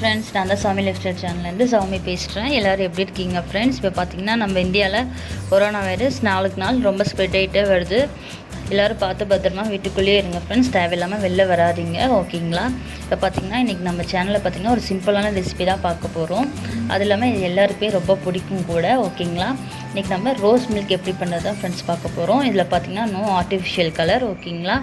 friends, நான் தான் Sowmi lifestyle channel இருந்து Sowmi பேசுறேன். எல்லாரும் எப்படி இருக்கீங்க friends? இப்போ பாத்தீங்கன்னா நம்ம இந்தியால கொரோனா வைரஸ் நாளுக்கு நாள் ரொம்ப ஸ்ப்ரெட் ஆயிட்டே வருது. எல்லாரும் பார்த்து பத்திரமா வீட்டுக்குள்ளேயே இருங்க ஃப்ரெண்ட்ஸ். தேவையில்லாம வெளில வராதீங்க, ஓகேங்களா? இப்போ பாத்தீங்கன்னா இன்னைக்கு நம்ம சேனல்ல பாத்தீங்கன்னா ஒரு சிம்பிளான ரெசிபி தான் பார்க்க போறோம். அது இல்லாம இது எல்லாருக்குமே ரொம்ப பிடிக்கும் கூட, ஓகேங்களா? இன்னைக்கு நம்ம ரோஸ் மில்க் எப்படி பண்றது தான் ஃப்ரெண்ட்ஸ் பார்க்க போறோம். இதுல பாத்தீங்கன்னா நோ ஆர்டிஃபிஷியல் கலர், ஓகேங்களா?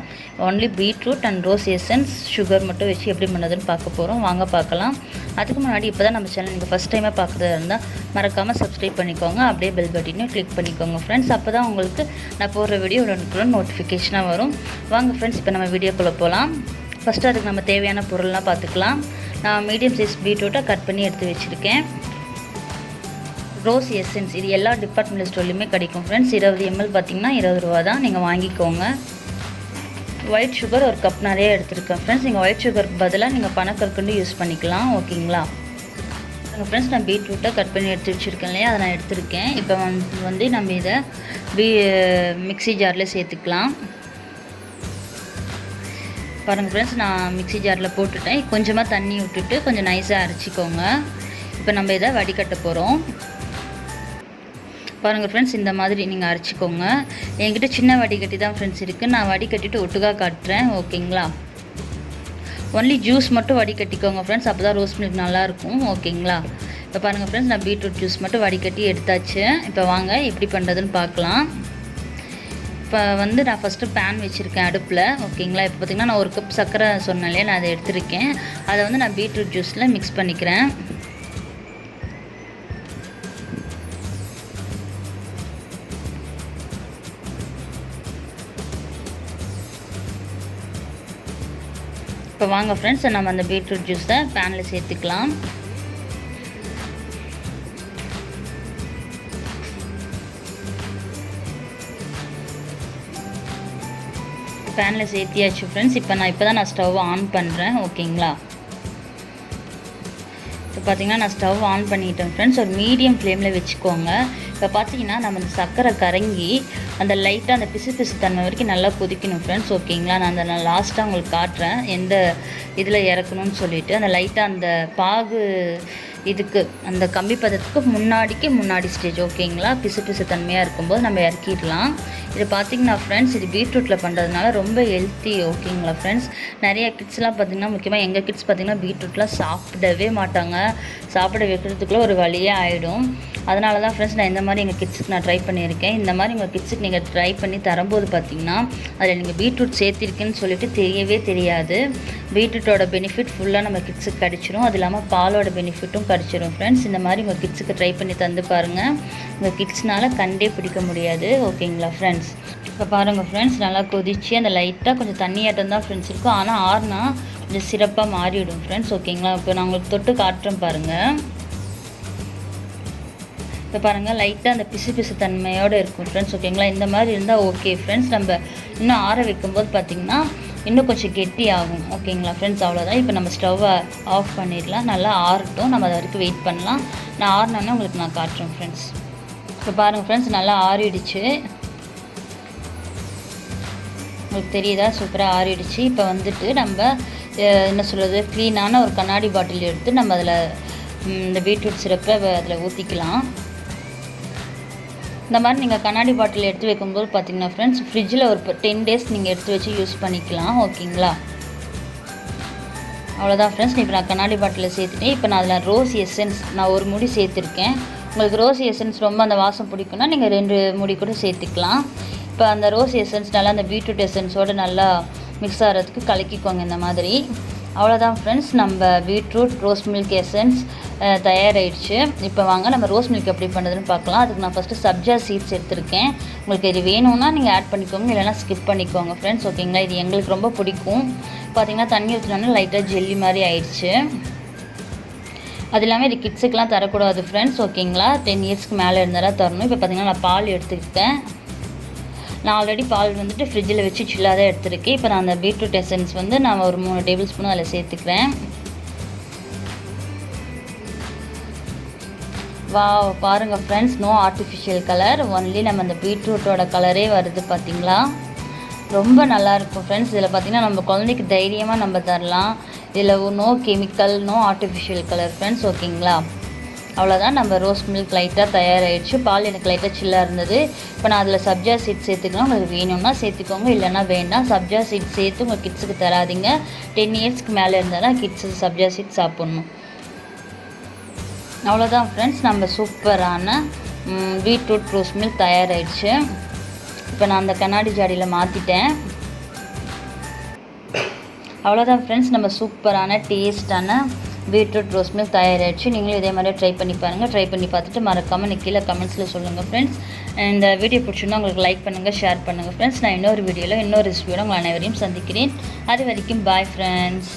Only beetroot and rose essence sugar மட்டும் வச்சு எப்படி பண்ணுறதுன்னு பார்க்க போகிறோம். வாங்க பார்க்கலாம். அதுக்கு முன்னாடி இப்போ தான் நம்ம சேனல் நீங்கள் ஃபஸ்ட் டைமாக பார்க்குறதா இருந்தால் மறக்காமல் சப்ஸ்கிரைப் பண்ணிக்கோங்க. அப்படியே பெல் பட்டனையும் கிளிக் பண்ணிக்கோங்க ஃப்ரெண்ட்ஸ். அப்போ தான் உங்களுக்கு நான் போடுற வீடியோ உடனுக்குடன் நோட்டிஃபிகேஷனாக வரும். வாங்க ஃப்ரெண்ட்ஸ், இப்போ நம்ம வீடியோக்குள்ளே போகலாம். ஃபஸ்ட்டு அதுக்கு நம்ம தேவையான பொருள்லாம் பார்த்துக்கலாம். நான் மீடியம் சைஸ் பீட்ரூட்டை கட் பண்ணி எடுத்து வச்சுருக்கேன். ரோஸ் எசன்ஸ் இது எல்லா டிபார்ட்மெண்டல் ஸ்டோர்லையுமே கிடைக்கும் ஃப்ரெண்ட்ஸ். 20 ml பார்த்திங்கன்னா 20 ரூபா தான், நீங்கள் வாங்கிக்கோங்க. ஒயிட் சுகர் ஒரு கப் நிறைய எடுத்துருக்கேன் ஃப்ரெண்ட்ஸ். நீங்கள் ஒயிட் சுகருக்கு பதிலாக நீங்கள் பனக்கற்கண்டு யூஸ் பண்ணிக்கலாம், ஓகேங்களா? ஃப்ரெண்ட்ஸ், நான் பீட்ரூட்டை கட் பண்ணி எடுத்து வச்சுருக்கேன் இல்லையா, அதை நான் எடுத்துருக்கேன். இப்போ வந்து நம்ம இதை மிக்ஸி ஜாரில் சேர்த்துக்கலாம். பாருங்கள் ஃப்ரெண்ட்ஸ், நான் மிக்ஸி ஜாரில் போட்டுட்டேன். கொஞ்சமாக தண்ணி விட்டுட்டு கொஞ்சம் நைஸாக அரைச்சிக்கோங்க. இப்போ நம்ம இதை வடிகட்ட போகிறோம். பாருங்கள் ஃப்ரெண்ட்ஸ், இந்த மாதிரி நீங்கள் அரைச்சிக்கோங்க. என்கிட்ட சின்ன வடிகட்டி தான் ஃப்ரெண்ட்ஸ் இருக்குது. நான் வடிகட்டிட்டு ஒட்டுக்காக காட்டுறேன், ஓகேங்களா? ஒன்லி ஜூஸ் மட்டும் வடிகட்டிக்கோங்க ஃப்ரெண்ட்ஸ், அப்போ தான் ரோஸ் மில்க் நல்லாயிருக்கும், ஓகேங்களா? இப்போ பாருங்கள் ஃப்ரெண்ட்ஸ், நான் பீட்ரூட் ஜூஸ் மட்டும் வடிகட்டி எடுத்தாச்சு. இப்போ வாங்க எப்படி பண்ணுறதுன்னு பார்க்கலாம். இப்போ வந்து நான் ஃபஸ்ட்டு பேன் வச்சுருக்கேன் அடுப்பில், ஓகேங்களா? இப்போ பார்த்திங்கன்னா நான் 1 கப் சர்க்கரை சொன்னேன் இல்லையா, நான் அதை எடுத்திருக்கேன். அதை வந்து நான் பீட்ரூட் ஜூஸில் மிக்ஸ் பண்ணிக்கிறேன். இப்போ வாங்க ஃப்ரெண்ட்ஸ், நம்ம அந்த பீட்ரூட் ஜூஸை பேனில் சேர்த்துக்கலாம். பேனில் சேர்த்தியாச்சு ஃப்ரெண்ட்ஸ். இப்போ தான் ஸ்டவ் ஆன் பண்ணுறேன், ஓகேங்களா? இப்போ பார்த்தீங்கன்னா நான் ஸ்டவ் ஆன் பண்ணிட்டேன் ஃப்ரெண்ட்ஸ். ஒரு மீடியம் ஃப்ளேமில் வச்சுக்கோங்க. இப்போ பார்த்தீங்கன்னா நம்ம அந்த சர்க்கரை கரங்கி அந்த லைட்டாக அந்த பிசு தன்மை வரைக்கும் நல்லா கொதிக்கணும் ஃப்ரெண்ட்ஸ், ஓகேங்களா? நான் லாஸ்ட்டாக உங்களுக்கு காட்டுறேன் எந்த இதில் இறக்கணும்னு சொல்லிவிட்டு. அந்த லைட்டாக அந்த பாகு இதுக்கு அந்த கம்பி பதத்துக்கு முன்னாடி ஸ்டேஜ், ஓகேங்களா? பிசு தன்மையாக இருக்கும்போது நம்ம இறக்கிடலாம். இது பார்த்திங்கன்னா ஃப்ரெண்ட்ஸ், இது பீட்ரூட்டில் பண்ணுறதுனால ரொம்ப ஹெல்த்தி, ஓகேங்களா ஃப்ரெண்ட்ஸ்? நிறைய கிட்ஸ்லாம் பார்த்திங்கன்னா, முக்கியமாக எங்கள் கிட்ஸ் பார்த்திங்கன்னா பீட்ரூட்லாம் சாப்பிடவே மாட்டாங்க. சாப்பிட வைக்கிறதுக்குள்ளே ஒரு வழியாக ஆகிடும். அதனால தான் ஃப்ரெண்ட்ஸ் நான் இந்த மாதிரி எங்கள் கிட்ஸுக்கு நான் ட்ரை பண்ணியிருக்கேன். இந்த மாதிரி உங்கள் கிட்ஸுக்கு நீங்கள் ட்ரை பண்ணி தரும்போது பார்த்திங்கன்னா அதில் நீங்கள் பீட்ரூட் சேர்த்திருக்குன்னு சொல்லிட்டு தெரியவே தெரியாது. பீட்ரூட்டோட பெனிஃபிட் ஃபுல்லாக நம்ம கிட்ஸுக்கு கிடச்சிரும். அது இல்லாமல் பாலோட பெனிஃபிட்டும் கிடச்சிரும் ஃப்ரெண்ட்ஸ். இந்த மாதிரி உங்கள் கிட்ஸுக்கு ட்ரை பண்ணி தந்து பாருங்கள். உங்கள் கிட்ஸ்னால் கண்டே பிடிக்க முடியாது, ஓகேங்களா ஃப்ரெண்ட்ஸ்? இப்போ பாருங்கள் ஃப்ரெண்ட்ஸ், நல்லா கொதிச்சு அந்த லைட்டாக கொஞ்சம் தண்ணியாட்டம் தான் ஃப்ரெண்ட்ஸ் இருக்கும். ஆனால் ஆறுனா கொஞ்சம் சிறப்பாக மாறிவிடும் ஃப்ரெண்ட்ஸ், ஓகேங்களா? இப்போ நான் உங்களுக்கு தொட்டு காட்டுறேன் பாருங்கள். இப்போ பாருங்கள், லைட்டாக அந்த பிசு தன்மையோடு இருக்கும் ஃப்ரெண்ட்ஸ், ஓகேங்களா? இந்த மாதிரி இருந்தால் ஓகே ஃப்ரெண்ட்ஸ். நம்ம இன்னும் ஆற வைக்கும்போது பார்த்திங்கன்னா இன்னும் கொஞ்சம் கெட்டி ஆகும், ஓகேங்களா ஃப்ரெண்ட்ஸ்? அவ்வளோதான். இப்போ நம்ம ஸ்டவ்வை ஆஃப் பண்ணிடலாம். நல்லா ஆறட்டும், நம்ம அது வரைக்கும் வெயிட் பண்ணலாம். நான் ஆறினோன்னே உங்களுக்கு நான் காட்டுறேன் ஃப்ரெண்ட்ஸ். இப்போ பாருங்கள் ஃப்ரெண்ட்ஸ், நல்லா ஆறிடுச்சு. உங்களுக்கு தெரியுதா? சூப்பராக ஆறிடுச்சு. இப்போ வந்துட்டு நம்ம என்ன சொல்கிறது, க்ளீனான ஒரு கண்ணாடி பாட்டில் எடுத்து நம்ம அதில் இந்த பீட்ரூட் சிரப்பை அதில் ஊற்றிக்கலாம். இந்த மாதிரி நீங்கள் கண்ணாடி பாட்டில் எடுத்து வைக்கும்போது பார்த்தீங்கன்னா ஃப்ரெண்ட்ஸ், ஃப்ரிட்ஜில் ஒரு 10 days நீங்கள் எடுத்து வச்சு யூஸ் பண்ணிக்கலாம், ஓகேங்களா? அவ்வளோதான் ஃப்ரெண்ட்ஸ். இப்போ நான் கண்ணாடி பாட்டிலில் சேர்த்துட்டேன். இப்போ நான் அதில் ரோஸ் எசன்ஸ் நான் 1 மூடி சேர்த்துருக்கேன். உங்களுக்கு ரோஸ் எசன்ஸ் ரொம்ப அந்த வாசம் பிடிக்குன்னா நீங்கள் 2 மூடி கூட சேர்த்துக்கலாம். இப்போ அந்த ரோஸ் எசன்ஸ் நல்லா அந்த பீட்ரூட் எசன்ஸோடு நல்லா மிக்ஸ் ஆகிறதுக்கு கலக்கிக்கோங்க இந்த மாதிரி. அவ்வளோதான் ஃப்ரெண்ட்ஸ், நம்ம பீட்ரூட் ரோஸ் மில்க் எசன்ஸ் தயாராகிடுச்சு. இப்போ வாங்க நம்ம ரோஸ் மில்க் எப்படி பண்ணுறதுன்னு பார்க்கலாம். அதுக்கு நான் ஃபஸ்ட்டு சப்ஜா சீட்ஸ் எடுத்திருக்கேன். உங்களுக்கு இது வேணும்னா நீங்கள் ஆட் பண்ணிக்கோங்க, இல்லைனா ஸ்கிப் பண்ணிக்கோங்க ஃப்ரெண்ட்ஸ், ஓகேங்களா? இது எங்களுக்கு ரொம்ப பிடிக்கும். பார்த்திங்கன்னா தண்ணி ஊற்றினோன்னா லைட்டாக ஜெல்லி மாதிரி ஆயிடுச்சு. அது இல்லாமல் இது கிட்ஸுக்கெலாம் தரக்கூடாது ஃப்ரெண்ட்ஸ், ஓகேங்களா? 10 yearsக்கு மேலே இருந்தாலும் தரணும். இப்போ பார்த்திங்கன்னா நான் பால் எடுத்துக்கிட்டேன். நான் ஆல்ரெடி பால் வந்துட்டு ஃப்ரிட்ஜில் வச்சு சில்லாக தான் எடுத்துருக்கேன். இப்போ நான் அந்த பீட்ரூட் எசன்ஸ் வந்து நான் ஒரு 3 டேபிள் ஸ்பூன் அதில் சேர்த்துக்கிறேன். வாவ், பாருங்கள் friends, no artificial colour, only நம்ம அந்த பீட்ரூட்டோட கலரே வருது, பார்த்தீங்களா? ரொம்ப நல்லாயிருக்கும் ஃப்ரெண்ட்ஸ். இதில் பார்த்திங்கன்னா நம்ம குழந்தைக்கு தைரியமாக நம்ம தரலாம். இதில் no chemical, no artificial colour friends. ஓகேங்களா, அவ்வளோதான். நம்ம ரோஸ் மில்க் லைட்டாக தயாராகிடுச்சு. பால் எனக்கு லைட்டாக சில்லாக இருந்தது. இப்போ நான் அதில் சப்ஜா சீட் சேர்த்துக்கணும். உங்களுக்கு வேணும்னா சேர்த்துக்கோங்க, இல்லைன்னா வேண்டாம். சப்ஜா சீட் சேர்த்து உங்கள் கிட்ஸுக்கு தராதிங்க. 10 இயர்ஸ்க்கு மேலே இருந்தால் தான் கிட்ஸு சப்ஜா சீட் சாப்பிட்ணும். அவ்வளோதான் ஃப்ரெண்ட்ஸ், நம்ம சூப்பரான பீட்ரூட் ரோஸ் மில்க் தயாராகிடுச்சு. இப்போ நான் அந்த கண்ணாடி ஜாடியில் மாற்றிட்டேன். அவ்வளோதான் ஃப்ரெண்ட்ஸ், நம்ம சூப்பரான டேஸ்டான பீட்ரூட் ரோஸ் மில்க் தயாராகிடுச்சு. நீங்களும் இதே மாதிரியே ட்ரை பண்ணி பாருங்கள். ட்ரை பண்ணி பார்த்துட்டு மறக்காமல் கீழே கமெண்ட்ஸில் சொல்லுங்கள் ஃப்ரெண்ட்ஸ். இந்த வீடியோ பிடிச்சிருந்தா உங்களுக்கு லைக் பண்ணுங்கள், ஷேர் பண்ணுங்கள் ஃப்ரெண்ட்ஸ். நான் இன்னொரு வீடியோவில் இன்னொரு ரெசிபியோட உங்கள் அனைவரையும் சந்திக்கிறேன். அது வரைக்கும் பாய் ஃப்ரெண்ட்ஸ்.